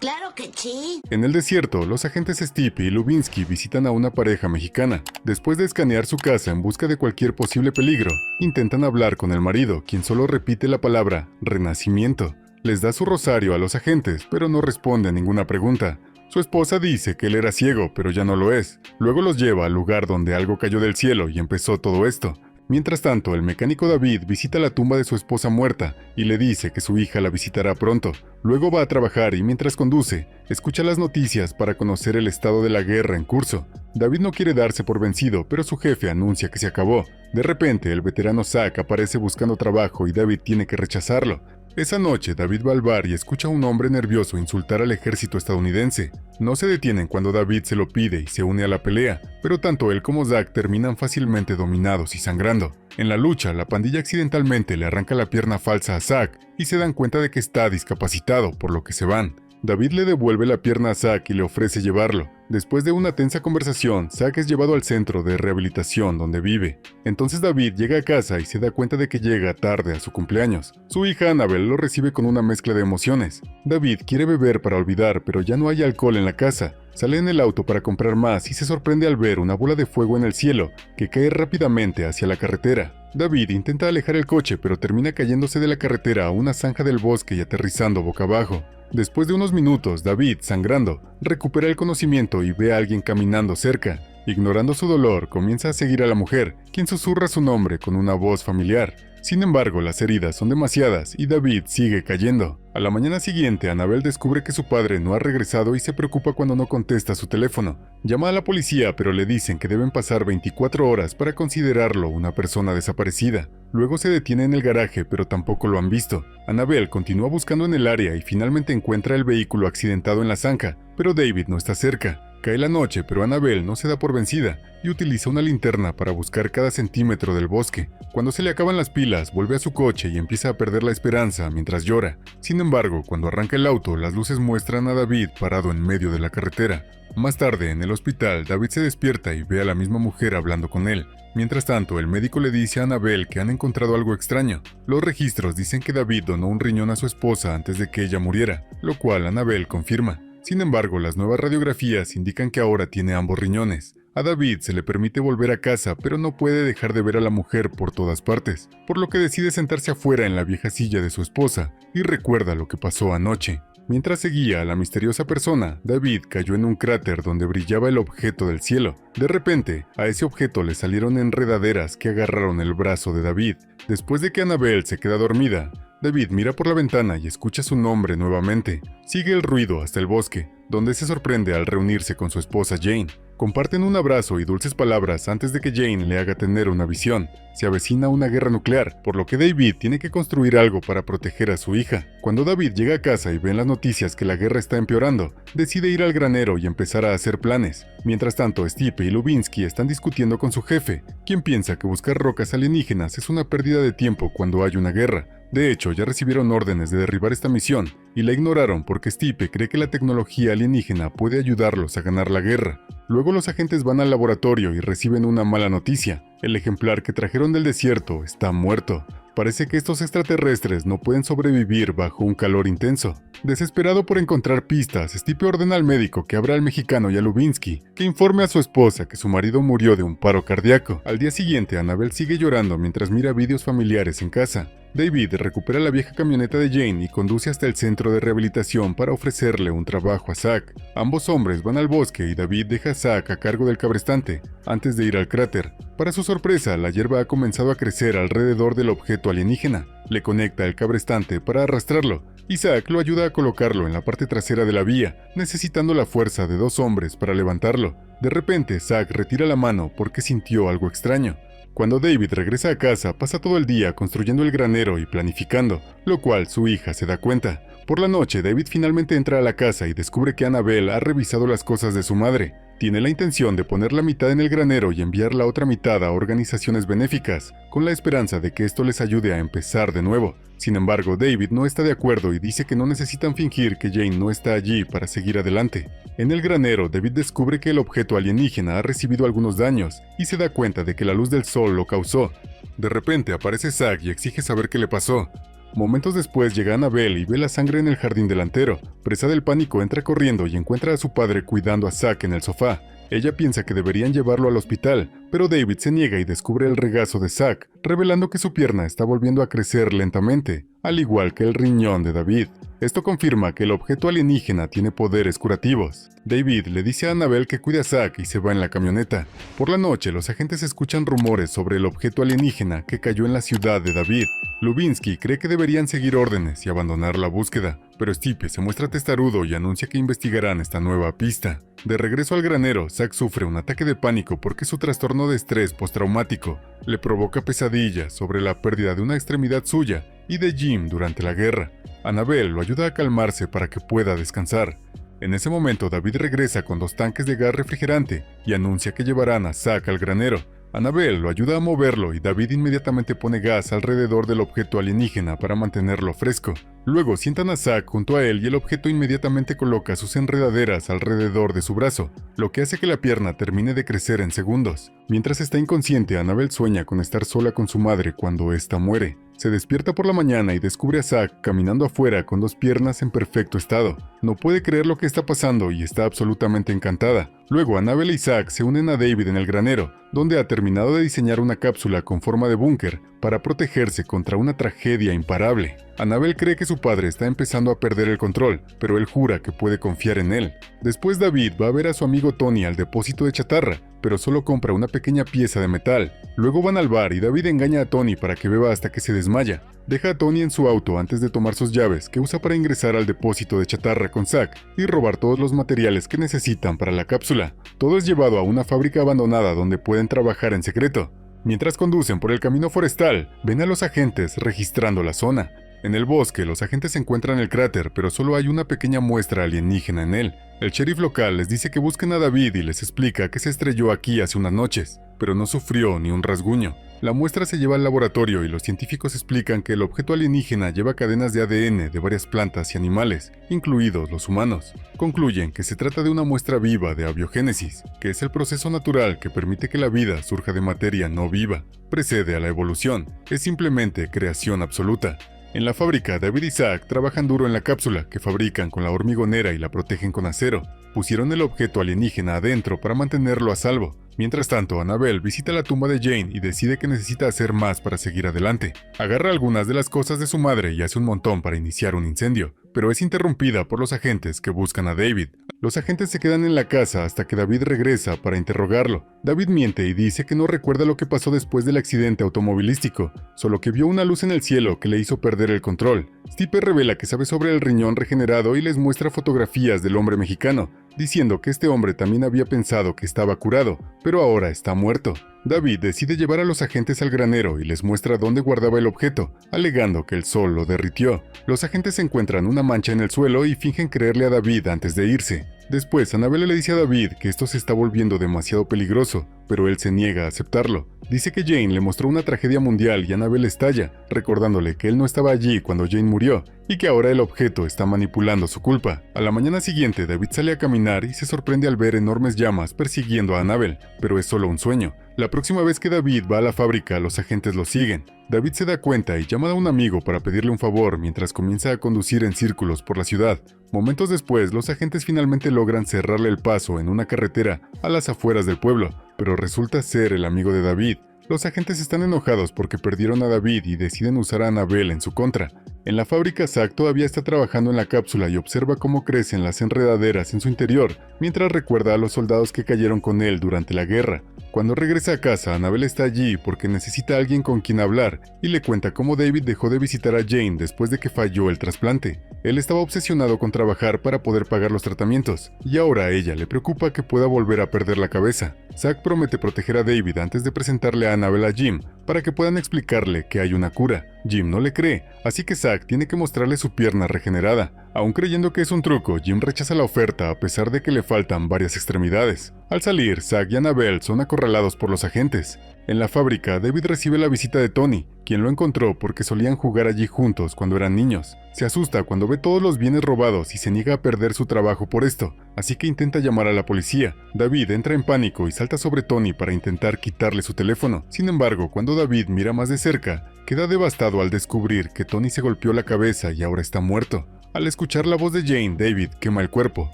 Claro que sí. En el desierto, los agentes Stipe y Lubinsky visitan a una pareja mexicana. Después de escanear su casa en busca de cualquier posible peligro, intentan hablar con el marido, quien solo repite la palabra renacimiento. Les da su rosario a los agentes, pero no responde a ninguna pregunta. Su esposa dice que él era ciego, pero ya no lo es. Luego los lleva al lugar donde algo cayó del cielo y empezó todo esto. Mientras tanto, el mecánico David visita la tumba de su esposa muerta y le dice que su hija la visitará pronto. Luego va a trabajar y mientras conduce, escucha las noticias para conocer el estado de la guerra en curso. David no quiere darse por vencido, pero su jefe anuncia que se acabó. De repente, el veterano Zack aparece buscando trabajo y David tiene que rechazarlo. Esa noche, David va al bar y escucha a un hombre nervioso insultar al ejército estadounidense. No se detienen cuando David se lo pide y se une a la pelea, pero tanto él como Zack terminan fácilmente dominados y sangrando. En la lucha, la pandilla accidentalmente le arranca la pierna falsa a Zack y se dan cuenta de que está discapacitado, por lo que se van. David le devuelve la pierna a Zack y le ofrece llevarlo. Después de una tensa conversación, Zack es llevado al centro de rehabilitación donde vive. Entonces David llega a casa y se da cuenta de que llega tarde a su cumpleaños. Su hija Annabelle lo recibe con una mezcla de emociones. David quiere beber para olvidar, pero ya no hay alcohol en la casa. Sale en el auto para comprar más y se sorprende al ver una bola de fuego en el cielo que cae rápidamente hacia la carretera. David intenta alejar el coche, pero termina cayéndose de la carretera a una zanja del bosque y aterrizando boca abajo. Después de unos minutos, David, sangrando, recupera el conocimiento y ve a alguien caminando cerca. Ignorando su dolor, comienza a seguir a la mujer, quien susurra su nombre con una voz familiar. Sin embargo, las heridas son demasiadas y David sigue cayendo. A la mañana siguiente, Annabelle descubre que su padre no ha regresado y se preocupa cuando no contesta su teléfono. Llama a la policía, pero le dicen que deben pasar 24 horas para considerarlo una persona desaparecida. Luego se detiene en el garaje, pero tampoco lo han visto. Annabelle continúa buscando en el área y finalmente encuentra el vehículo accidentado en la zanja, pero David no está cerca. Cae la noche, pero Annabelle no se da por vencida y utiliza una linterna para buscar cada centímetro del bosque. Cuando se le acaban las pilas, vuelve a su coche y empieza a perder la esperanza mientras llora. Sin embargo, cuando arranca el auto, las luces muestran a David parado en medio de la carretera. Más tarde, en el hospital, David se despierta y ve a la misma mujer hablando con él. Mientras tanto, el médico le dice a Annabelle que han encontrado algo extraño. Los registros dicen que David donó un riñón a su esposa antes de que ella muriera, lo cual Annabelle confirma. Sin embargo, las nuevas radiografías indican que ahora tiene ambos riñones. A David se le permite volver a casa, pero no puede dejar de ver a la mujer por todas partes, por lo que decide sentarse afuera en la vieja silla de su esposa y recuerda lo que pasó anoche. Mientras seguía a la misteriosa persona, David cayó en un cráter donde brillaba el objeto del cielo. De repente, a ese objeto le salieron enredaderas que agarraron el brazo de David. Después de que Annabelle se queda dormida, David mira por la ventana y escucha su nombre nuevamente. Sigue el ruido hasta el bosque, donde se sorprende al reunirse con su esposa Jane. Comparten un abrazo y dulces palabras antes de que Jane le haga tener una visión. Se avecina una guerra nuclear, por lo que David tiene que construir algo para proteger a su hija. Cuando David llega a casa y ve en las noticias que la guerra está empeorando, decide ir al granero y empezar a hacer planes. Mientras tanto, Stipe y Lubinsky están discutiendo con su jefe, quien piensa que buscar rocas alienígenas es una pérdida de tiempo cuando hay una guerra. De hecho, ya recibieron órdenes de derribar esta misión, y la ignoraron porque Stipe cree que la tecnología alienígena puede ayudarlos a ganar la guerra. Luego los agentes van al laboratorio y reciben una mala noticia. El ejemplar que trajeron del desierto está muerto. Parece que estos extraterrestres no pueden sobrevivir bajo un calor intenso. Desesperado por encontrar pistas, Stipe ordena al médico que abra al mexicano y a Lubinsky, que informe a su esposa que su marido murió de un paro cardíaco. Al día siguiente, Annabelle sigue llorando mientras mira vídeos familiares en casa. David recupera la vieja camioneta de Jane y conduce hasta el centro de rehabilitación para ofrecerle un trabajo a Zack. Ambos hombres van al bosque y David deja a Zack a cargo del cabrestante antes de ir al cráter. Para su sorpresa, la hierba ha comenzado a crecer alrededor del objeto alienígena. Le conecta el cabrestante para arrastrarlo y Zack lo ayuda a colocarlo en la parte trasera de la vía, necesitando la fuerza de dos hombres para levantarlo. De repente, Zack retira la mano porque sintió algo extraño. Cuando David regresa a casa, pasa todo el día construyendo el granero y planificando, lo cual su hija se da cuenta. Por la noche, David finalmente entra a la casa y descubre que Annabelle ha revisado las cosas de su madre. Tiene la intención de poner la mitad en el granero y enviar la otra mitad a organizaciones benéficas, con la esperanza de que esto les ayude a empezar de nuevo. Sin embargo, David no está de acuerdo y dice que no necesitan fingir que Jane no está allí para seguir adelante. En el granero, David descubre que el objeto alienígena ha recibido algunos daños y se da cuenta de que la luz del sol lo causó. De repente aparece Zack y exige saber qué le pasó. Momentos después llega Annabelle y ve la sangre en el jardín delantero. Presa del pánico, entra corriendo y encuentra a su padre cuidando a Zack en el sofá. Ella piensa que deberían llevarlo al hospital, pero David se niega y descubre el regazo de Zack, revelando que su pierna está volviendo a crecer lentamente, al igual que el riñón de David. Esto confirma que el objeto alienígena tiene poderes curativos. David le dice a Annabelle que cuide a Zack y se va en la camioneta. Por la noche, los agentes escuchan rumores sobre el objeto alienígena que cayó en la ciudad de David. Lubinsky cree que deberían seguir órdenes y abandonar la búsqueda, pero Stipe se muestra testarudo y anuncia que investigarán esta nueva pista. De regreso al granero, Zack sufre un ataque de pánico porque su trastorno de estrés postraumático le provoca pesadillas sobre la pérdida de una extremidad suya y de Jim durante la guerra. Annabelle lo ayuda a calmarse para que pueda descansar. En ese momento, David regresa con 2 tanques de gas refrigerante y anuncia que llevarán a Zack al granero. Annabelle lo ayuda a moverlo y David inmediatamente pone gas alrededor del objeto alienígena para mantenerlo fresco. Luego sientan a Zack junto a él y el objeto inmediatamente coloca sus enredaderas alrededor de su brazo, lo que hace que la pierna termine de crecer en segundos. Mientras está inconsciente, Annabelle sueña con estar sola con su madre cuando ésta muere. Se despierta por la mañana y descubre a Zack caminando afuera con 2 piernas en perfecto estado. No puede creer lo que está pasando y está absolutamente encantada. Luego Annabelle y Zack se unen a David en el granero, donde ha terminado de diseñar una cápsula con forma de búnker para protegerse contra una tragedia imparable. Annabelle cree que su padre está empezando a perder el control, pero él jura que puede confiar en él. Después David va a ver a su amigo Tony al depósito de chatarra, pero solo compra una pequeña pieza de metal. Luego van al bar y David engaña a Tony para que beba hasta que se desmaya. Deja a Tony en su auto antes de tomar sus llaves, que usa para ingresar al depósito de chatarra con Zack y robar todos los materiales que necesitan para la cápsula. Todo es llevado a una fábrica abandonada donde pueden trabajar en secreto. Mientras conducen por el camino forestal, ven a los agentes registrando la zona. En el bosque, los agentes encuentran el cráter, pero solo hay una pequeña muestra alienígena en él. El sheriff local les dice que busquen a David y les explica que se estrelló aquí hace unas noches, pero no sufrió ni un rasguño. La muestra se lleva al laboratorio y los científicos explican que el objeto alienígena lleva cadenas de ADN de varias plantas y animales, incluidos los humanos. Concluyen que se trata de una muestra viva de abiogénesis, que es el proceso natural que permite que la vida surja de materia no viva. Precede a la evolución, es simplemente creación absoluta. En la fábrica, David y Zack trabajan duro en la cápsula que fabrican con la hormigonera y la protegen con acero. Pusieron el objeto alienígena adentro para mantenerlo a salvo. Mientras tanto, Annabelle visita la tumba de Jane y decide que necesita hacer más para seguir adelante. Agarra algunas de las cosas de su madre y hace un montón para iniciar un incendio, pero es interrumpida por los agentes que buscan a David. Los agentes se quedan en la casa hasta que David regresa para interrogarlo. David miente y dice que no recuerda lo que pasó después del accidente automovilístico, solo que vio una luz en el cielo que le hizo perder el control. Stipe revela que sabe sobre el riñón regenerado y les muestra fotografías del hombre mexicano, diciendo que este hombre también había pensado que estaba curado, pero ahora está muerto. David decide llevar a los agentes al granero y les muestra dónde guardaba el objeto, alegando que el sol lo derritió. Los agentes encuentran una mancha en el suelo y fingen creerle a David antes de irse. Después, Annabelle le dice a David que esto se está volviendo demasiado peligroso, pero él se niega a aceptarlo. Dice que Jane le mostró una tragedia mundial y Annabelle estalla, recordándole que él no estaba allí cuando Jane murió y que ahora el objeto está manipulando su culpa. A la mañana siguiente, David sale a caminar y se sorprende al ver enormes llamas persiguiendo a Annabelle, pero es solo un sueño. La próxima vez que David va a la fábrica, los agentes lo siguen. David se da cuenta y llama a un amigo para pedirle un favor mientras comienza a conducir en círculos por la ciudad. Momentos después, los agentes finalmente logran cerrarle el paso en una carretera a las afueras del pueblo, pero resulta ser el amigo de David. Los agentes están enojados porque perdieron a David y deciden usar a Annabelle en su contra. En la fábrica, Zack todavía está trabajando en la cápsula y observa cómo crecen las enredaderas en su interior, mientras recuerda a los soldados que cayeron con él durante la guerra. Cuando regresa a casa, Annabelle está allí porque necesita a alguien con quien hablar y le cuenta cómo David dejó de visitar a Jane después de que falló el trasplante. Él estaba obsesionado con trabajar para poder pagar los tratamientos, y ahora a ella le preocupa que pueda volver a perder la cabeza. Zack promete proteger a David antes de presentarle a Annabelle a Jim, para que puedan explicarle que hay una cura. Jim no le cree, así que Zack tiene que mostrarle su pierna regenerada. Aún creyendo que es un truco, Jim rechaza la oferta a pesar de que le faltan varias extremidades. Al salir, Zack y Annabelle son acorralados por los agentes. En la fábrica, David recibe la visita de Tony, quien lo encontró porque solían jugar allí juntos cuando eran niños. Se asusta cuando ve todos los bienes robados y se niega a perder su trabajo por esto, así que intenta llamar a la policía. David entra en pánico y salta sobre Tony para intentar quitarle su teléfono. Sin embargo, cuando David mira más de cerca, queda devastado al descubrir que Tony se golpeó la cabeza y ahora está muerto. Al escuchar la voz de Jane, David quema el cuerpo.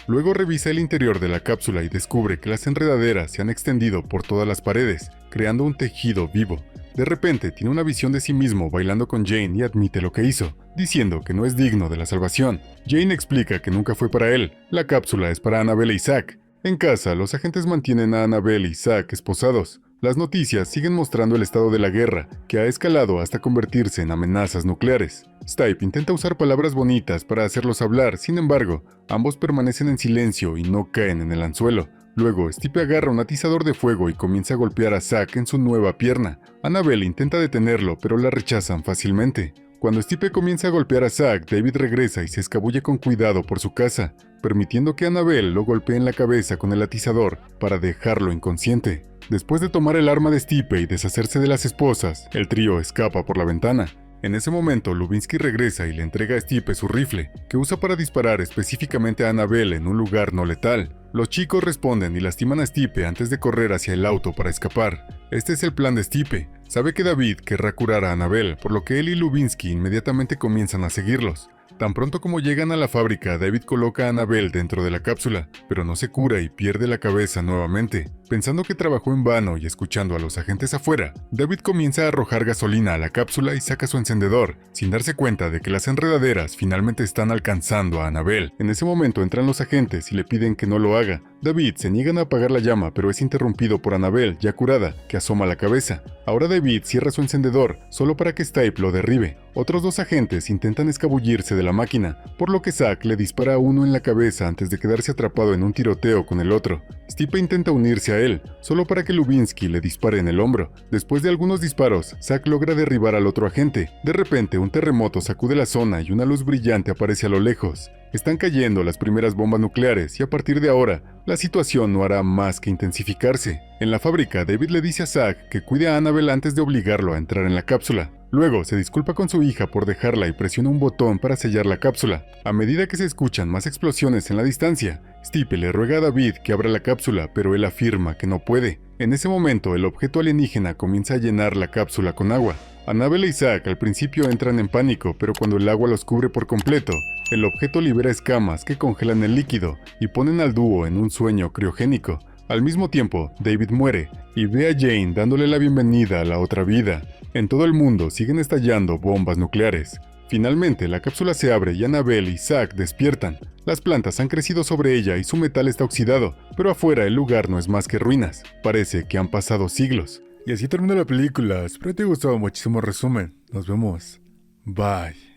Luego revisa el interior de la cápsula y descubre que las enredaderas se han extendido por todas las paredes, creando un tejido vivo. De repente tiene una visión de sí mismo bailando con Jane y admite lo que hizo, diciendo que no es digno de la salvación. Jane explica que nunca fue para él, la cápsula es para Annabelle y Zack. En casa, los agentes mantienen a Annabelle y Zack esposados. Las noticias siguen mostrando el estado de la guerra, que ha escalado hasta convertirse en amenazas nucleares. Stipe intenta usar palabras bonitas para hacerlos hablar, sin embargo, ambos permanecen en silencio y no caen en el anzuelo. Luego, Stipe agarra un atizador de fuego y comienza a golpear a Zack en su nueva pierna. Annabelle intenta detenerlo, pero la rechazan fácilmente. Cuando Stipe comienza a golpear a Zack, David regresa y se escabulle con cuidado por su casa, permitiendo que Annabelle lo golpee en la cabeza con el atizador para dejarlo inconsciente. Después de tomar el arma de Stipe y deshacerse de las esposas, el trío escapa por la ventana. En ese momento, Lubinsky regresa y le entrega a Stipe su rifle, que usa para disparar específicamente a Annabelle en un lugar no letal. Los chicos responden y lastiman a Stipe antes de correr hacia el auto para escapar. Este es el plan de Stipe. Sabe que David querrá curar a Annabelle, por lo que él y Lubinsky inmediatamente comienzan a seguirlos. Tan pronto como llegan a la fábrica, David coloca a Annabelle dentro de la cápsula, pero no se cura y pierde la cabeza nuevamente. Pensando que trabajó en vano y escuchando a los agentes afuera, David comienza a arrojar gasolina a la cápsula y saca su encendedor, sin darse cuenta de que las enredaderas finalmente están alcanzando a Annabelle. En ese momento entran los agentes y le piden que no lo haga. David se niega a apagar la llama, pero es interrumpido por Annabelle, ya curada, que asoma la cabeza. Ahora David cierra su encendedor, solo para que Stipe lo derribe. Otros dos agentes intentan escabullirse de la máquina, por lo que Zack le dispara a uno en la cabeza antes de quedarse atrapado en un tiroteo con el otro. Stipe intenta unirse a él, solo para que Lubinsky le dispare en el hombro. Después de algunos disparos, Zack logra derribar al otro agente. De repente, un terremoto sacude la zona y una luz brillante aparece a lo lejos. Están cayendo las primeras bombas nucleares y a partir de ahora, la situación no hará más que intensificarse. En la fábrica, David le dice a Zack que cuide a Annabelle antes de obligarlo a entrar en la cápsula. Luego, se disculpa con su hija por dejarla y presiona un botón para sellar la cápsula. A medida que se escuchan más explosiones en la distancia, Stipe le ruega a David que abra la cápsula, pero él afirma que no puede. En ese momento, el objeto alienígena comienza a llenar la cápsula con agua. Annabelle y Zack al principio entran en pánico, pero cuando el agua los cubre por completo, el objeto libera escamas que congelan el líquido y ponen al dúo en un sueño criogénico. Al mismo tiempo, David muere y ve a Jane dándole la bienvenida a la otra vida. En todo el mundo siguen estallando bombas nucleares. Finalmente, la cápsula se abre y Annabelle y Zack despiertan. Las plantas han crecido sobre ella y su metal está oxidado, pero afuera el lugar no es más que ruinas. Parece que han pasado siglos. Y así termina la película. Espero te haya gustado muchísimo el resumen. Nos vemos. Bye.